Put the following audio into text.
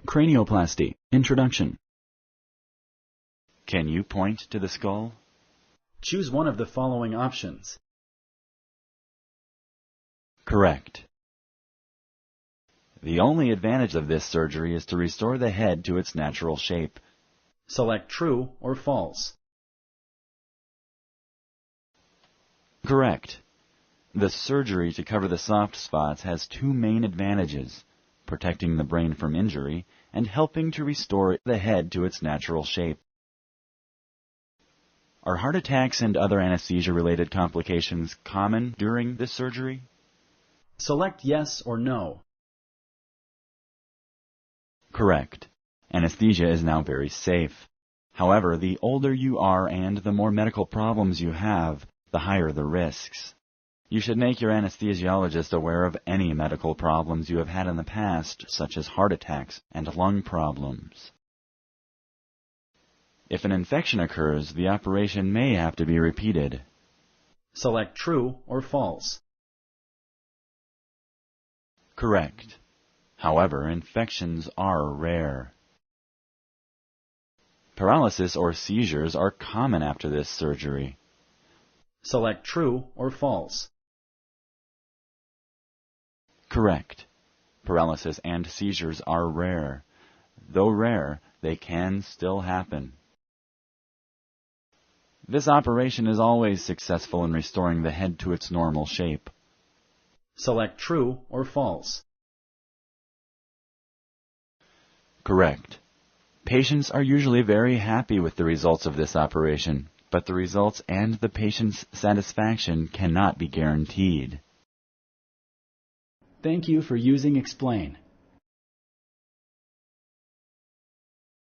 Cranioplasty. Introduction. Can you point to the skull? Choose one of the following options. Correct. The only advantage of this surgery is to restore the head to its natural shape. Select true or false. Correct. The surgery to cover the soft spots has two main advantages: protecting the brain from injury and helping to restore the head to its natural shape. Are heart attacks and other anesthesia-related complications common during this surgery? Select yes or no. Correct. Anesthesia is now very safe. However, the older you are and the more medical problems you have, the higher the risks. You should make your anesthesiologist aware of any medical problems you have had in the past, such as heart attacks and lung problems. If an infection occurs, the operation may have to be repeated. Select true or false. Correct. However, infections are rare. Paralysis or seizures are common after this surgery. Select true or false. Correct. Paralysis and seizures are rare. Though rare, they can still happen. This operation is always successful in restoring the head to its normal shape. Select true or false. Correct. Patients are usually very happy with the results of this operation, but the results and the patient's satisfaction cannot be guaranteed. Thank you for using Explain.